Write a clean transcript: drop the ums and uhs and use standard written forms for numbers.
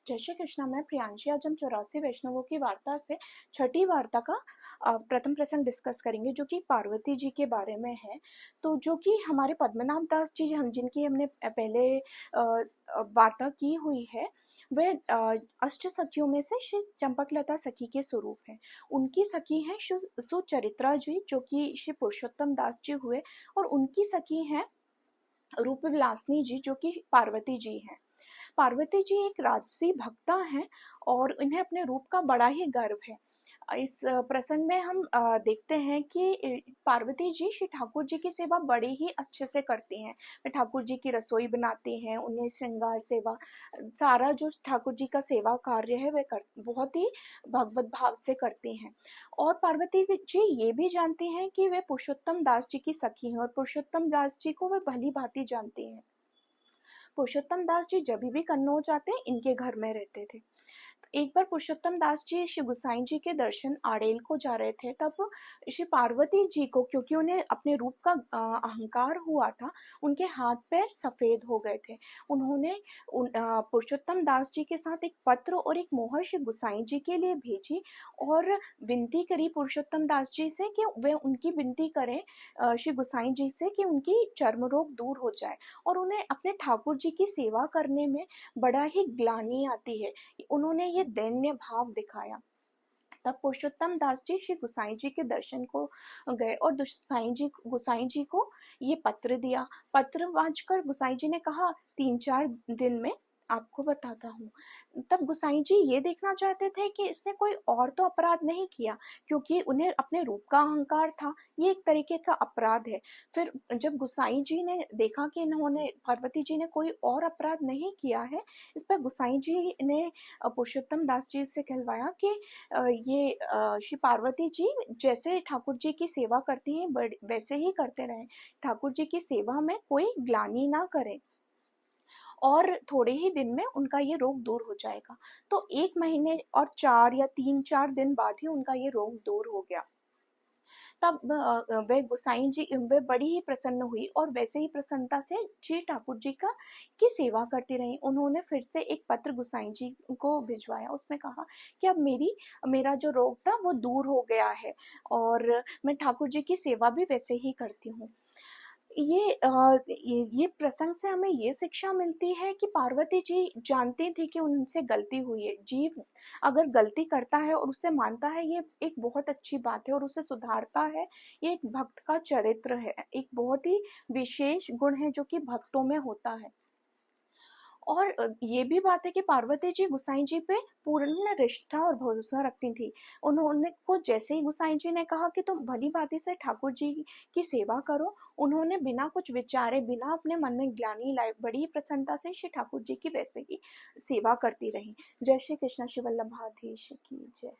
जय श्री कृष्णा। मैं प्रियांशी। आज हम 84 वैष्णवों की वार्ता से छठी वार्ता का प्रथम प्रसंग डिस्कस करेंगे, जो कि पार्वती जी के बारे में है। तो जो कि हमारे पद्मनाभ दास जी, हम जिनकी हमने पहले वार्ता की हुई है, वे अष्ट सखियों में से श्री चंपकलता सखी के स्वरूप हैं। उनकी सखी है सुचरित्रा जी, जो कि श्री पुरुषोत्तम दास जी हुए, और उनकी सखी है रूप विलासिनी जी, जो कि पार्वती जी हैं। पार्वती जी एक राजसी भक्ता हैं और इन्हें अपने रूप का बड़ा ही गर्व है। इस प्रसंग में हम देखते हैं कि पार्वती जी श्री ठाकुर जी की सेवा बड़े ही अच्छे से करती हैं। वे ठाकुर जी की रसोई बनाती हैं, उन्हें श्रृंगार सेवा, सारा जो ठाकुर जी का सेवा कार्य है वे बहुत ही भगवत भाव से करती हैं। और पार्वती जी ये भी जानती हैं कि वे पुरुषोत्तम दास जी की सखी हैं और पुरुषोत्तम दास जी को वे भली भांति जानती हैं। पुरुषोत्तम दास जी जब भी कन्नौज जाते इनके घर में रहते थे। एक बार पुरुषोत्तम दास जी श्री गुसाई जी के दर्शन आड़ेल को जा रहे थे, तब श्री पार्वती जी को, क्योंकि उन्हें अपने रूप का अहंकार हुआ था, उनके हाथ पैर सफेद हो गए थे। उन्होंने पुरुषोत्तम दास जी के साथ एक पत्र और एक मोहर श्री गुसाई जी के लिए भेजी और विनती करी पुरुषोत्तम दास जी से कि वे उनकी विनती करें श्री गुसाई जी से कि उनकी चर्म रोग दूर हो जाए। और उन्हें अपने ठाकुर जी की सेवा करने में बड़ा ही ग्लानि आती है। उन्होंने ये दैन्य भाव दिखाया। तब पुरुषोत्तम दास जी श्री गुसाई जी के दर्शन को गए और गुसाई जी को ये पत्र दिया। पत्र वांचकर गुसाई जी ने कहा, 3-4 दिन में आपको बताता हूँ। तब गुसाई जी ये देखना चाहते थे कि इसने कोई और तो अपराध नहीं किया, क्योंकि उन्हें अपने रूप का अहंकार था। ये एक तरीके का अपराध है। फिर जब गुसाई जी ने देखा कि इन्होंने, पार्वती जी ने कोई और अपराध नहीं किया है, इस पर गुसाई जी ने पुरुषोत्तम दास जी से कहलवाया कि ये श्री पार्वती जी जैसे ठाकुर जी की सेवा करती हैं वैसे ही करते रहें। ठाकुर जी की सेवा में कोई ग्लानि ना करें और थोड़े ही दिन में उनका ये रोग दूर हो जाएगा। तो 1 महीने और 4 या 3-4 दिन बाद ही उनका ये रोग दूर हो गया। तब वे गुसाई जी वे बड़ी ही प्रसन्न हुई और वैसे ही प्रसन्नता से श्री ठाकुर जी का की सेवा करती रही। उन्होंने फिर से एक पत्र गुसाई जी को भिजवाया। उसमें कहा कि अब मेरा जो रोग था वो दूर हो गया है और मैं ठाकुर जी की सेवा भी वैसे ही करती हूँ। ये प्रसंग से हमें ये शिक्षा मिलती है कि पार्वती जी जानती थी कि उनसे गलती हुई है। जीव अगर गलती करता है और उसे मानता है, ये एक बहुत अच्छी बात है और उसे सुधारता है। ये एक भक्त का चरित्र है, एक बहुत ही विशेष गुण है जो कि भक्तों में होता है। और ये भी बात है कि पार्वती जी गुसाई जी पे पूर्ण निष्ठा और भरोसा रखती थी। उन्होंने को जैसे ही गुसाई जी ने कहा कि तुम भली भांति से ठाकुर जी की सेवा करो, उन्होंने बिना कुछ विचारे, बिना अपने मन में ग्लानि लाए, बड़ी प्रसन्नता से श्री ठाकुर जी की वैसे ही सेवा करती रही। जय श्री कृष्ण। श्री वल्लभाधीश की जय।